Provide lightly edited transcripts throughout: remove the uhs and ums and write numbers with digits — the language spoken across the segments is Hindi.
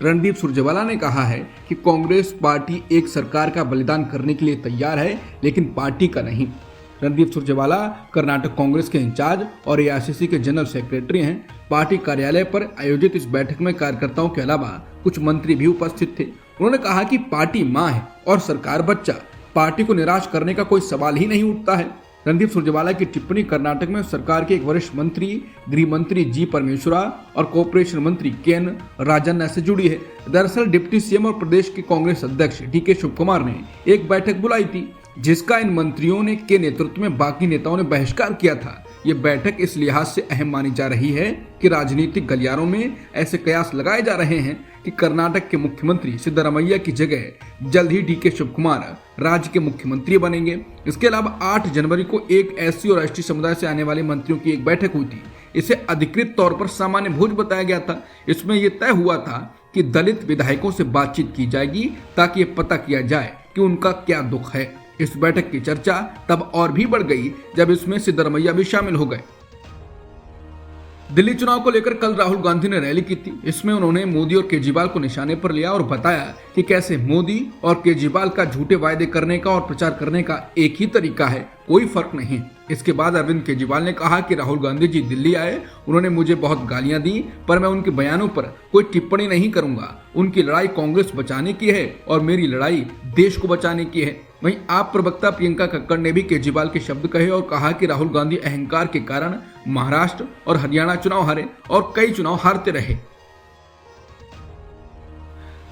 रणदीप सुरजेवाला ने कहा है कि कांग्रेस पार्टी एक सरकार का बलिदान करने के लिए तैयार है, लेकिन पार्टी का नहीं। रणदीप सुरजेवाला कर्नाटक कांग्रेस के इंचार्ज और एआईसीसी के जनरल सेक्रेटरी हैं। पार्टी कार्यालय पर आयोजित इस बैठक में कार्यकर्ताओं के अलावा कुछ मंत्री भी उपस्थित थे। उन्होंने कहा कि पार्टी मां है और सरकार बच्चा। पार्टी को निराश करने का कोई सवाल ही नहीं उठता है। रणदीप सुरजेवाला की टिप्पणी कर्नाटक में सरकार के एक वरिष्ठ मंत्री गृह मंत्री जी परमेश्वरा और कॉर्पोरेशन मंत्री केएन राजन्ना से जुड़ी है। दरअसल डिप्टी सीएम और प्रदेश के कांग्रेस अध्यक्ष डीके शिवकुमार ने एक बैठक बुलाई थी, जिसका इन मंत्रियों ने के नेतृत्व में बाकी नेताओं ने बहिष्कार किया था। ये बैठक इस लिहाज से अहम मानी जा रही है कि राजनीतिक गलियारों में ऐसे कयास लगाए जा रहे हैं कि कर्नाटक के मुख्यमंत्री सिद्धरामैया की जगह जल्द ही डीके शिवकुमार राज्य के मुख्यमंत्री बनेंगे। इसके अलावा 8 जनवरी को एक एससी और एसटी समुदाय से आने वाले मंत्रियों की एक बैठक हुई थी। इसे अधिकृत तौर पर सामान्य भोज बताया गया था। इसमें यह तय हुआ था कि दलित विधायकों से बातचीत की जाएगी ताकि ये पता किया जाए कि उनका क्या दुख है। इस बैठक की चर्चा तब और भी बढ़ गई जब इसमें सिद्धरामैया भी शामिल हो गए। दिल्ली चुनाव को लेकर कल राहुल गांधी ने रैली की थी। इसमें उन्होंने मोदी और केजरीवाल को निशाने पर लिया और बताया कि कैसे मोदी और केजरीवाल का झूठे वायदे करने का और प्रचार करने का एक ही तरीका है, कोई फर्क नहीं। इसके बाद अरविंद केजरीवाल ने कहा कि राहुल गांधी जी दिल्ली आए, उन्होंने मुझे बहुत गालियां दी, पर मैं उनके बयानों पर कोई टिप्पणी नहीं करूंगा। उनकी लड़ाई कांग्रेस बचाने की है और मेरी लड़ाई देश को बचाने की है। वहीं आप प्रवक्ता प्रियंका कक्कड़ ने भी केजरीवाल के शब्द कहे और कहा कि राहुल गांधी अहंकार के कारण महाराष्ट्र और हरियाणा चुनाव हारे और कई चुनाव हारते रहे।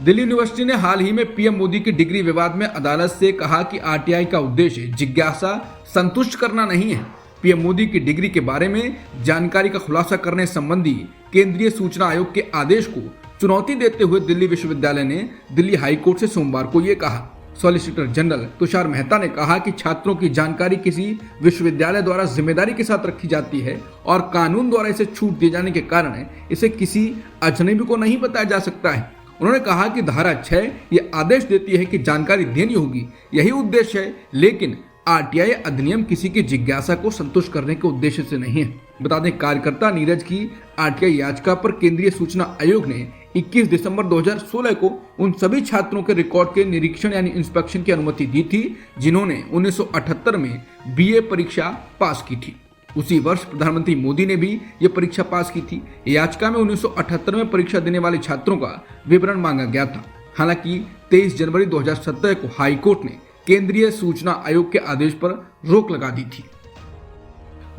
दिल्ली यूनिवर्सिटी ने हाल ही में पीएम मोदी की डिग्री विवाद में अदालत से कहा कि आरटीआई का उद्देश्य जिज्ञासा संतुष्ट करना नहीं है। पीएम मोदी की डिग्री के बारे में जानकारी का खुलासा करने संबंधी केंद्रीय सूचना आयोग के आदेश को चुनौती देते हुए दिल्ली विश्वविद्यालय ने दिल्ली हाईकोर्ट से सोमवार को ये कहा। सॉलिसिटर जनरल तुषार मेहता ने कहा कि छात्रों की जानकारी किसी विश्वविद्यालय द्वारा जिम्मेदारी के साथ रखी जाती है और कानून द्वारा इसे छूट दिए जाने के कारण इसे किसी अजनबी को नहीं बताया जा सकता है। उन्होंने कहा कि धारा 6 ये आदेश देती है कि जानकारी देनी होगी, यही उद्देश्य है, लेकिन आरटीआई अधिनियम किसी की जिज्ञासा को संतुष्ट करने के उद्देश्य से नहीं है। बता दें, कार्यकर्ता नीरज की आरटीआई याचिका पर केंद्रीय सूचना आयोग ने 21 दिसंबर 2016 को उन सभी छात्रों के रिकॉर्ड के निरीक्षण यानी इंस्पेक्शन की अनुमति दी थी जिन्होंने 1978 में बीए परीक्षा पास की थी। उसी वर्ष प्रधानमंत्री मोदी ने भी ये परीक्षा पास की थी। याचिका में 1978 में परीक्षा देने वाले छात्रों का विवरण मांगा गया था। हालांकि 23 जनवरी 2017 को हाईकोर्ट ने केंद्रीय सूचना आयोग के आदेश पर रोक लगा दी थी।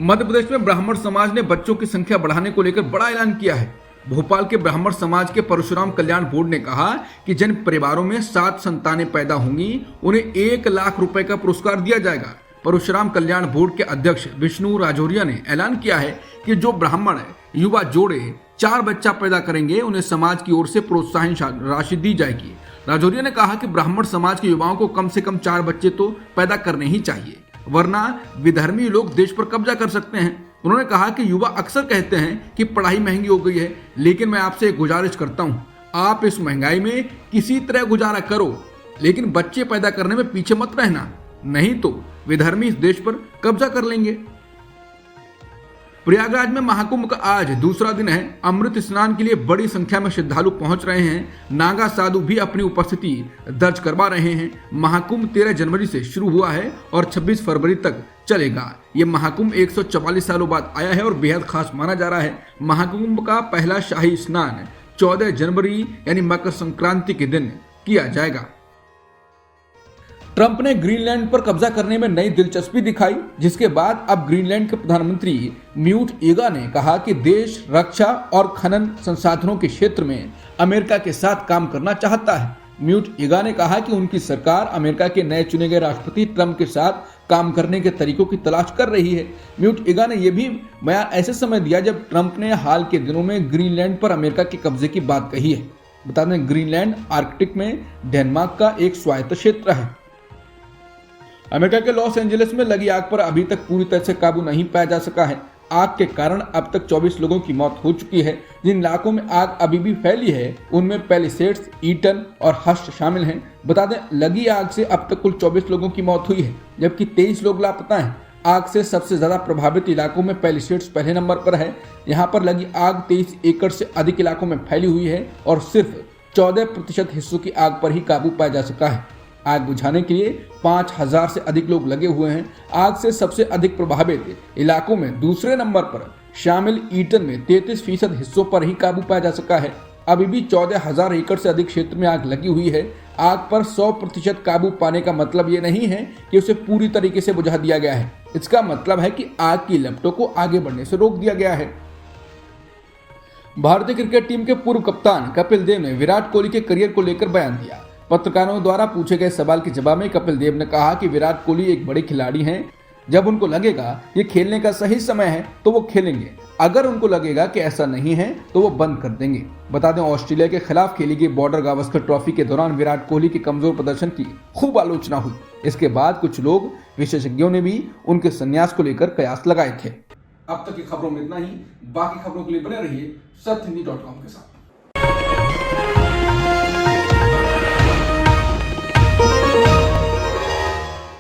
मध्य प्रदेश में ब्राह्मण समाज ने बच्चों की संख्या बढ़ाने को लेकर बड़ा ऐलान किया है। भोपाल के ब्राह्मण समाज के परशुराम कल्याण बोर्ड ने कहा कि जिन परिवारों में 7 संतानें पैदा होंगी उन्हें 1 लाख रुपए का पुरस्कार दिया जाएगा। परशुराम कल्याण बोर्ड के अध्यक्ष विष्णु राजौरिया ने ऐलान किया है कि जो ब्राह्मण युवा जोड़े 4 बच्चा पैदा करेंगे उन्हें समाज की ओर से प्रोत्साहन राशि दी जाएगी। राजौरिया ने कहा कि ब्राह्मण समाज के युवाओं को कम से कम 4 बच्चे तो पैदा करने ही चाहिए, वरना विधर्मी लोग देश पर कब्जा कर सकते हैं। उन्होंने कहा कि युवा अक्सर कहते हैं कि पढ़ाई महंगी हो गई है, लेकिन मैं आपसे एक गुजारिश करता हूं, आप इस महंगाई में किसी तरह गुजारा करो, लेकिन बच्चे पैदा करने में पीछे मत रहना, नहीं तो विधर्मी इस देश पर कब्जा कर लेंगे। प्रयागराज में महाकुंभ का आज दूसरा दिन है। अमृत स्नान के लिए बड़ी संख्या में श्रद्धालु पहुंच रहे हैं। नागा साधु भी अपनी उपस्थिति दर्ज करवा रहे हैं। महाकुंभ 13 जनवरी से शुरू हुआ है और 26 फरवरी तक चलेगा। ये महाकुंभ 144 सालों बाद आया है और बेहद खास माना जा रहा है। महाकुंभ का पहला शाही स्नान 14 जनवरी यानी मकर संक्रांति के दिन किया जाएगा। ट्रंप ने ग्रीनलैंड पर कब्जा करने में नई दिलचस्पी दिखाई, जिसके बाद अब ग्रीनलैंड के प्रधानमंत्री म्यूट ईगा ने कहा कि देश रक्षा और खनन संसाधनों के क्षेत्र में अमेरिका के साथ काम करना चाहता है। म्यूट ईगा ने कहा कि उनकी सरकार अमेरिका के नए चुने गए राष्ट्रपति ट्रंप के साथ काम करने के तरीकों की तलाश कर रही है। म्यूट ईगा ने यह भी बयान ऐसे समय दिया जब ट्रंप ने हाल के दिनों में ग्रीनलैंड पर अमेरिका के कब्जे की बात कही है। बता दें, ग्रीनलैंड आर्कटिक में डेनमार्क का एक स्वायत्त क्षेत्र है। अमेरिका के लॉस एंजलिस में लगी आग पर अभी तक पूरी तरह से काबू नहीं पाया जा सका है। आग के कारण अब तक 24 लोगों की मौत हो चुकी है। जिन इलाकों में आग अभी भी फैली है उनमें पैलिसेड्स, ईटन और हस्ट शामिल हैं। बता दें, लगी आग से अब तक कुल 24 लोगों की मौत हुई है, जबकि 23 लोग लापता हैं। आग से सबसे ज्यादा प्रभावित इलाकों में पैलिसेड्स पहले नंबर पर है। यहाँ पर लगी आग 23 एकड़ से अधिक इलाकों में फैली हुई है और सिर्फ 14% हिस्सों की आग पर ही काबू पाया जा सका है। आग बुझाने के लिए 5000 से अधिक लोग लगे हुए हैं। आग से सबसे अधिक प्रभावित इलाकों में दूसरे नंबर पर शामिल ईटन में 33% हिस्सों पर ही काबू पाया जा सका है। अभी भी 14,000 एकड़ से अधिक क्षेत्र में आग लगी हुई है। आग पर 100% काबू पाने का मतलब ये नहीं है कि उसे पूरी तरीके से बुझा दिया गया है। इसका मतलब है कि आग की लपटों को आगे बढ़ने से रोक दिया गया है। भारतीय क्रिकेट टीम के पूर्व कप्तान कपिल देव ने विराट कोहली के करियर को लेकर बयान दिया। पत्रकारों द्वारा पूछे गए सवाल के जवाब में कपिल देव ने कहा कि विराट कोहली एक बड़े खिलाड़ी हैं। जब उनको लगेगा ये खेलने का सही समय है तो वो खेलेंगे, अगर उनको लगेगा कि ऐसा नहीं है तो वो बंद कर देंगे। बता दें, ऑस्ट्रेलिया के खिलाफ खेली गई बॉर्डर गावस्कर ट्रॉफी के दौरान विराट कोहली के कमजोर प्रदर्शन की खूब आलोचना हुई। इसके बाद कुछ लोग, विशेषज्ञों ने भी उनके संन्यास को लेकर कयास लगाए थे। अब तक की खबरों में इतना ही। बाकी खबरों के लिए बने रहिए सत्यहिंदी.com के साथ।